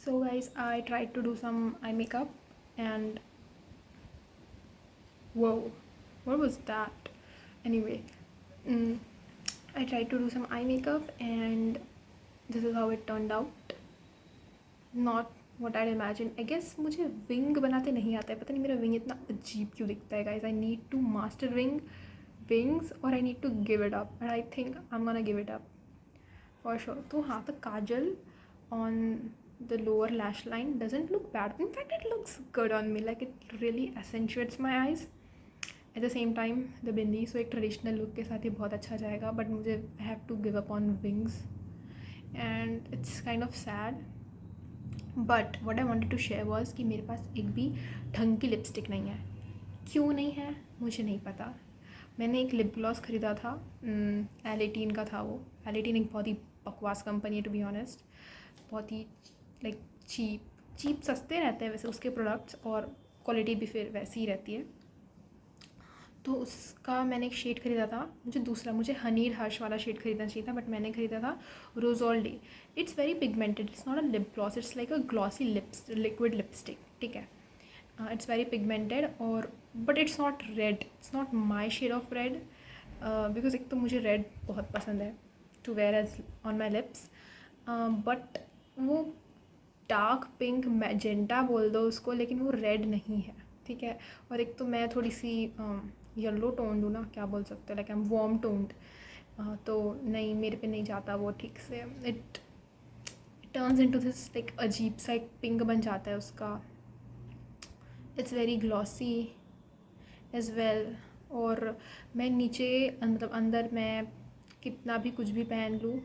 So guys, I tried to do some eye makeup and whoa, what was that? Anyway, mm, I tried to do some eye makeup and this is how it turned out. Not what I'd imagine. I guess मुझे wing बनाते नहीं आता है. पता नहीं मेरा wing इतना अजीब क्यों दिखता है guys. I need to master wings or I need to give it up, and I think I'm gonna give it up for sure. तो हाँ, the kajal on the lower lash line doesn't look bad. In fact, it looks good on me. Like it really accentuates my eyes. At the same time, the bindi, so एक traditional look के साथ ये बहुत अच्छा जाएगा. But मुझे I have to give up on wings and it's kind of sad. But what I wanted to share was कि मेरे पास एक भी ढंग की लिपस्टिक नहीं है. क्यों नहीं है मुझे नहीं पता. मैंने एक लिप ग्लॉस ख़रीदा था, L18 का था वो. L18 एक बहुत ही बकवास कंपनी है टू बी ऑनेस्ट. बहुत ही लाइक चीप सस्ते रहते हैं वैसे उसके प्रोडक्ट्स और क्वालिटी भी फिर वैसी ही रहती है. तो उसका मैंने एक शेड ख़रीदा था. मुझे हनीड हर्ष वाला शेड ख़रीदना चाहिए था, बट मैंने ख़रीदा था रोज़ॉल डे. It's very pigmented. It's not a lip gloss, it's like a glossy liquid lipstick. ठीक है, इट्स वेरी पिगमेंटेड और but it's not red. It's not my shade of red because एक तो मुझे रेड बहुत पसंद है to wear as on my lips. But वो डार्क पिंक मैजेंटा बोल दो उसको, लेकिन वो रेड नहीं है. ठीक है, और एक तो मैं थोड़ी सी येलो टोन्ड हूँ ना, क्या बोल सकते हैं, like I am warm toned. तो नहीं, मेरे पे नहीं जाता वो ठीक से. It turns into this like अजीब सा एक पिंक बन जाता है उसका. It's very glossy as well. और मैं नीचे मतलब अंदर मैं कितना भी कुछ भी पहन लूँ,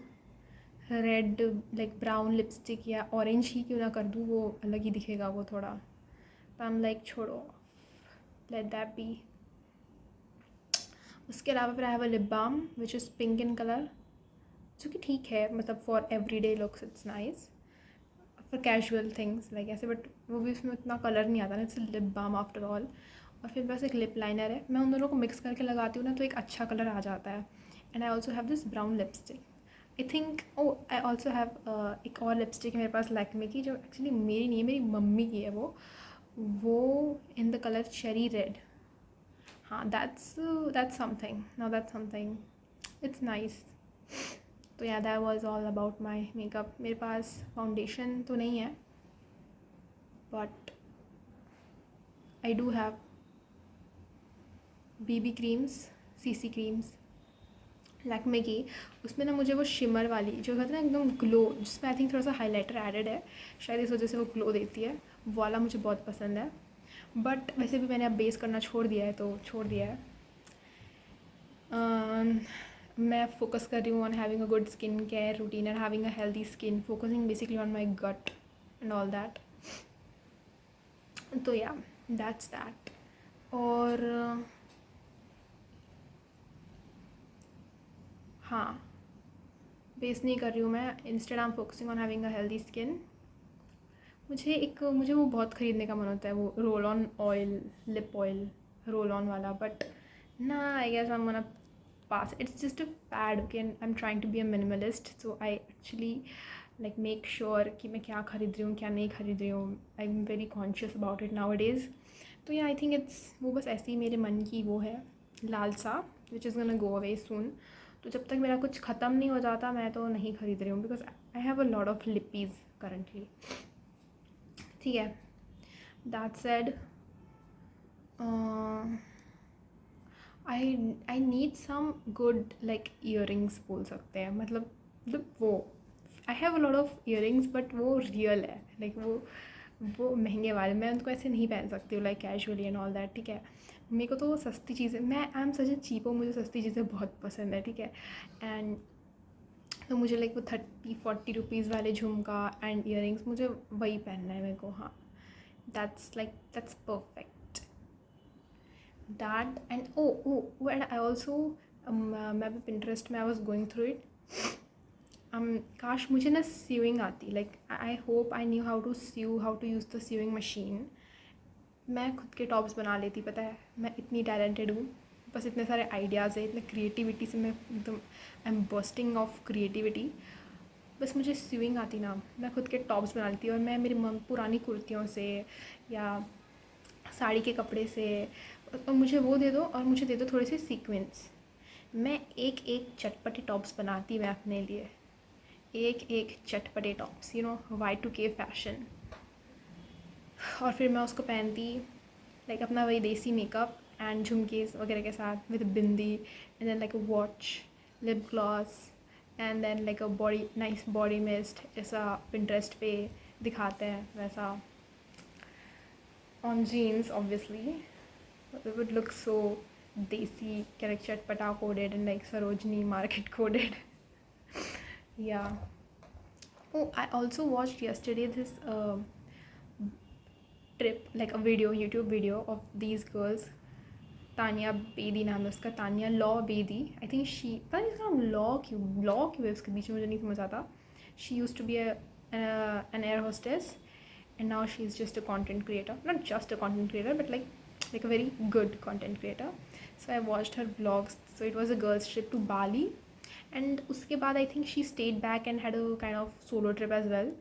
रेड लाइक ब्राउन लिपस्टिक या ऑरेंज ही क्यों ना कर दूँ, वो अलग ही दिखेगा वो थोड़ा. तो आई एम लाइक छोड़ो, लेट दैट बी. उसके अलावा फिर I have a lip balm which is pink in colour, जो कि ठीक है, मतलब for every day looks it's nice. For casual things like ऐसे, बट वो भी उसमें इतना कलर नहीं आता ना. It's lip balm after all. और फिर बस एक लिप लाइनर है. मैं उन दोनों को मिक्स करके लगाती हूँ ना, तो एक अच्छा कलर आ जाता है. And I also have this brown lipstick. I think I also have एक और लिपस्टिक मेरे पास लैक्मे की, जो एक्चुअली मेरी नहीं है, मेरी मम्मी की है वो in the colour cherry red. हाँ, that's something. Now that's something. It's nice. तो yeah, that was all about my makeup. मेरे पास फाउंडेशन तो नहीं है, but I do have BB creams, CC creams Lakme की. उसमें ना मुझे वो शिमर वाली जो कहते हैं ना एकदम ग्लो, जिसमें आई थिंक थोड़ा सा हाईलाइटर एडेड है, शायद इस वजह से वो ग्लो देती है, वो वाला मुझे बहुत पसंद है. बट वैसे भी मैंने अब बेस करना छोड़ दिया है, तो छोड़ दिया है. मैं फोकस कर रही हूँ on having a good skin care routine and having a healthy skin, focusing basically on my gut and all that. तो या दैट्स दैट. और हाँ, बेस नहीं कर रही हूँ मैं. Instead I am focusing on having a healthy skin. मुझे वो बहुत ख़रीदने का मन होता है, वो roll on oil, lip oil roll on वाला. बट ना, I guess I am gonna pass. It's just a fad, okay, and I'm trying to be a minimalist, so I actually like make sure कि मैं क्या खरीद रही हूँ, क्या नहीं खरीद रही हूँ. I'm very conscious about it nowadays. तो या आई थिंक इट्स वो बस ऐसे ही मेरे मन की वो है लालसा, which is gonna go away soon. तो जब तक मेरा कुछ ख़त्म नहीं हो जाता मैं तो नहीं खरीद रही हूँ, because I have a lot of lippies currently. ठीक है, that said I need some good like earrings बोल सकते हैं. मतलब वो I have a lot of earrings, but वो रियल है, लाइक वो महंगे वाले. मैं उनको ऐसे नहीं पहन सकती हूँ like casually and all that. ठीक है, मेरे को तो वो सस्ती चीज़ें, मैं आई एम सच ए चीपो, मुझे सस्ती चीज़ें बहुत पसंद है. ठीक है, एंड तो मुझे लाइक वो 30-40 रुपीज़ वाले झुमका एंड ईयरिंग्स, मुझे वही पहनना है मेरे को. हाँ, that's perfect. That and and I also मैं भी Pinterest में I was going through it. काश मुझे ना सीविंग आती. Like I hope I knew how to sew, how to use the sewing machine. मैं खुद के टॉप्स बना लेती, पता है, मैं इतनी टैलेंटेड हूँ. बस इतने सारे आइडियाज़ है, इतने क्रिएटिविटी से मैं एकदम I am bursting of creativity. बस मुझे स्यूइंग आती ना, मैं खुद के टॉप्स बना लेती और मैं मेरी पुरानी कुर्तियों से या साड़ी के कपड़े से, और मुझे वो दे दो और मुझे दे दो थोड़े से सीक्वेंस, मैं एक एक चटपटे टॉप्स बनाती मैं अपने लिए, एक एक चटपटे टॉप्स, Y2K फैशन। और फिर मैं उसको पहनती लाइक अपना वही देसी मेकअप एंड झुमकेस वगैरह के साथ with bindi and then like a watch, lip gloss and then like a nice body mist, जैसा पिंटरेस्ट पे दिखाते हैं वैसा, on jeans obviously it would look so desi, kind of chatpata coded and like Sarojini market coded. Yeah. Oh, I also watched yesterday this trip, like a video, YouTube video of these girls. Tania Bedi नाम है उसका, Tania law Bedi, I think she, पता नहीं उसका नाम law क्यों है उसके बीच में, मुझे नहीं समझ आता। She use to be an air hostess and now she's just a content creator, not just a content creator but like a very good content creator. So I watched her vlogs. So it was a girls trip to Bali and उसके बाद I think she stayed back and had a kind of solo trip as well.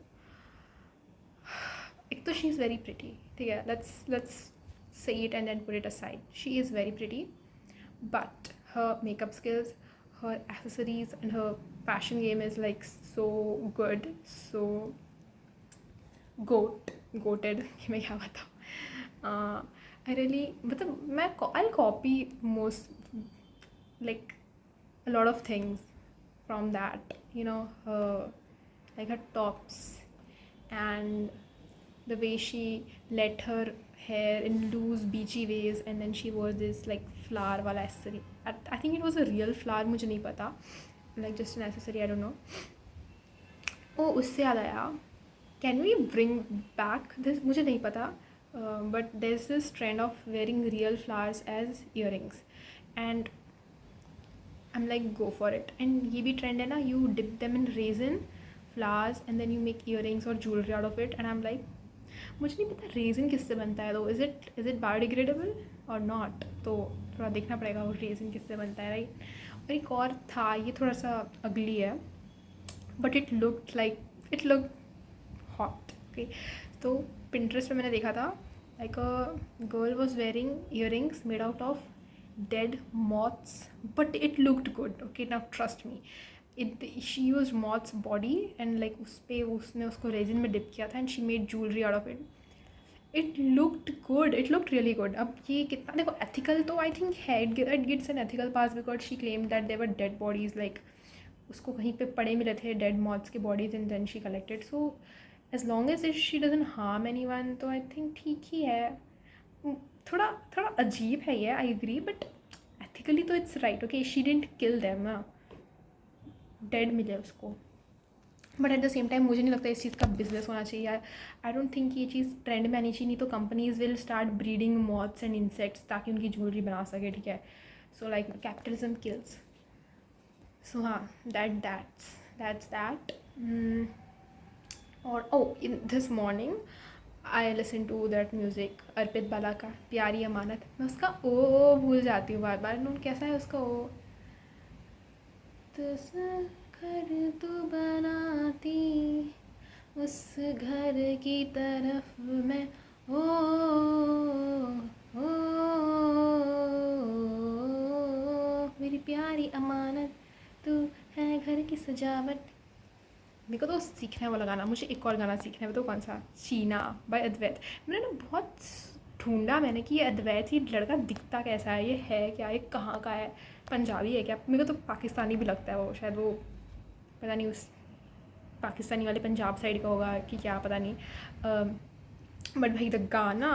एक तो she is very pretty, ठीक है, let's say it and then put it aside. She is very pretty, but her makeup skills, her accessories and her fashion game is like so good, so goated कि मैं क्या बताऊँ। I really, मतलब मैं I'll copy most, like a lot of things from that, her, like her tops and the way she let her hair in loose beachy ways and then she wore this like flower wala accessory. I think it was a real flower, मुझे नहीं पता, like just an accessory, I don't know. ओ उससे याद आया, can we bring back this, मुझे नहीं पता, but there's this trend of wearing real flowers as earrings and I'm like go for it. and ये भी trend है ना, you dip them in raisin flowers and then you make earrings or jewelry out of it and I'm like, मुझे नहीं पता resin किससे बनता है, तो इज़ इट बायोडिग्रेडेबल और नॉट, तो थोड़ा देखना पड़ेगा वो रेजिन किससे बनता है, राइट। और एक और था, ये थोड़ा सा अगली है but it look hot, okay. तो पिंटरेस्ट पे मैंने देखा था like a girl was wearing earrings made out of dead moths but it looked good, okay, now trust me, she use moths body and like उस पर उसने उसको resin में डिप किया था and she made jewellery out of it, it looked good, it looked really good. अब ये कितना, देखो एथिकल तो आई थिंक है, it gets an ethical pass because she claim that their dead bodies, like उसको कहीं पे पड़े मिले थे डेड मॉथ्स के bodies and then she collected, so as long as it she doesn't harm anyone, तो I think ठीक ही है। थोड़ा थोड़ा अजीब है ये, आई एग्री, बट एथिकली तो it's right, okay, she didn't kill them ना, डेड मिले उसको, but at the same time मुझे नहीं लगता इस चीज़ का बिजनेस होना चाहिए यार। आई डोंट थिंक ये चीज़ ट्रेंड में आनी चाहिए, नहीं तो companies will start breeding moths and insects ताकि उनकी ज्वेलरी बना सके, ठीक है। So like capitalism kills, so हाँ, दैट्स दैट। और oh in this morning I listen to that music Arpit Bala का प्यारी अमानत, मैं उसका ओ भूल जाती हूँ बार बार, नून कैसा है उसका ओ, घर तो बनाती उस घर की तरफ मैं, ओ, ओ, मेरी प्यारी अमानत तू है घर की सजावट। मेरे को तो सीखना है वो लगाना, मुझे एक और गाना सीखना है, तो कौन सा, चीना बाय अद्वैत। मैंने ना बहुत ढूंढा मैंने कि ये अद्वैत, ये लड़का दिखता कैसा है, ये है क्या, ये कहाँ का है, पंजाबी है क्या, मेरे को तो पाकिस्तानी भी लगता है वो, शायद वो पता नहीं उस पाकिस्तानी वाले पंजाब साइड का होगा कि क्या, पता नहीं, बट भाई द गाना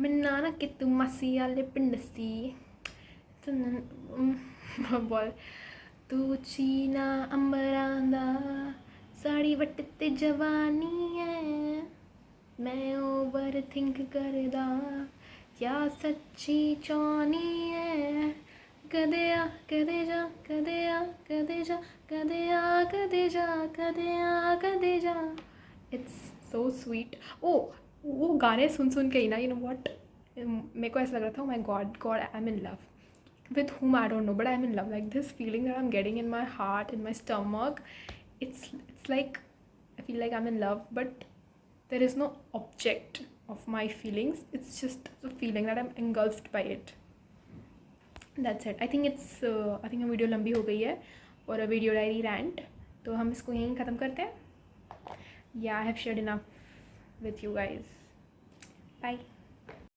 मन्ना ना कि तुम मसी आले पिंड सी बोल, तू चीना अंबरां दा साड़ी वट ते जवानी है, मैं ओवर थिंक करदा या सच्ची चाहनी है, कदे आ कदे जा कदे आ कदे जा कदे आ कदे जा कदे आ कदे जा, इट्स सो स्वीट। ओ वो गाने सुन सुन के ही ना, यू नो व्हाट, मेरे को ऐसा लग रहा था, oh my God I am in love, with whom I don't know, but I'm in love. Like this feeling that I'm getting in my heart, in my stomach, it's like I feel like I'm in love, but there is no object of my feelings. It's just a feeling that I'm engulfed by it. That's it. I think video लंबी हो गई है और a video diary rant, तो हम इसको यहीं ख़त्म करते हैं. Yeah, I have shared enough with you guys. Bye.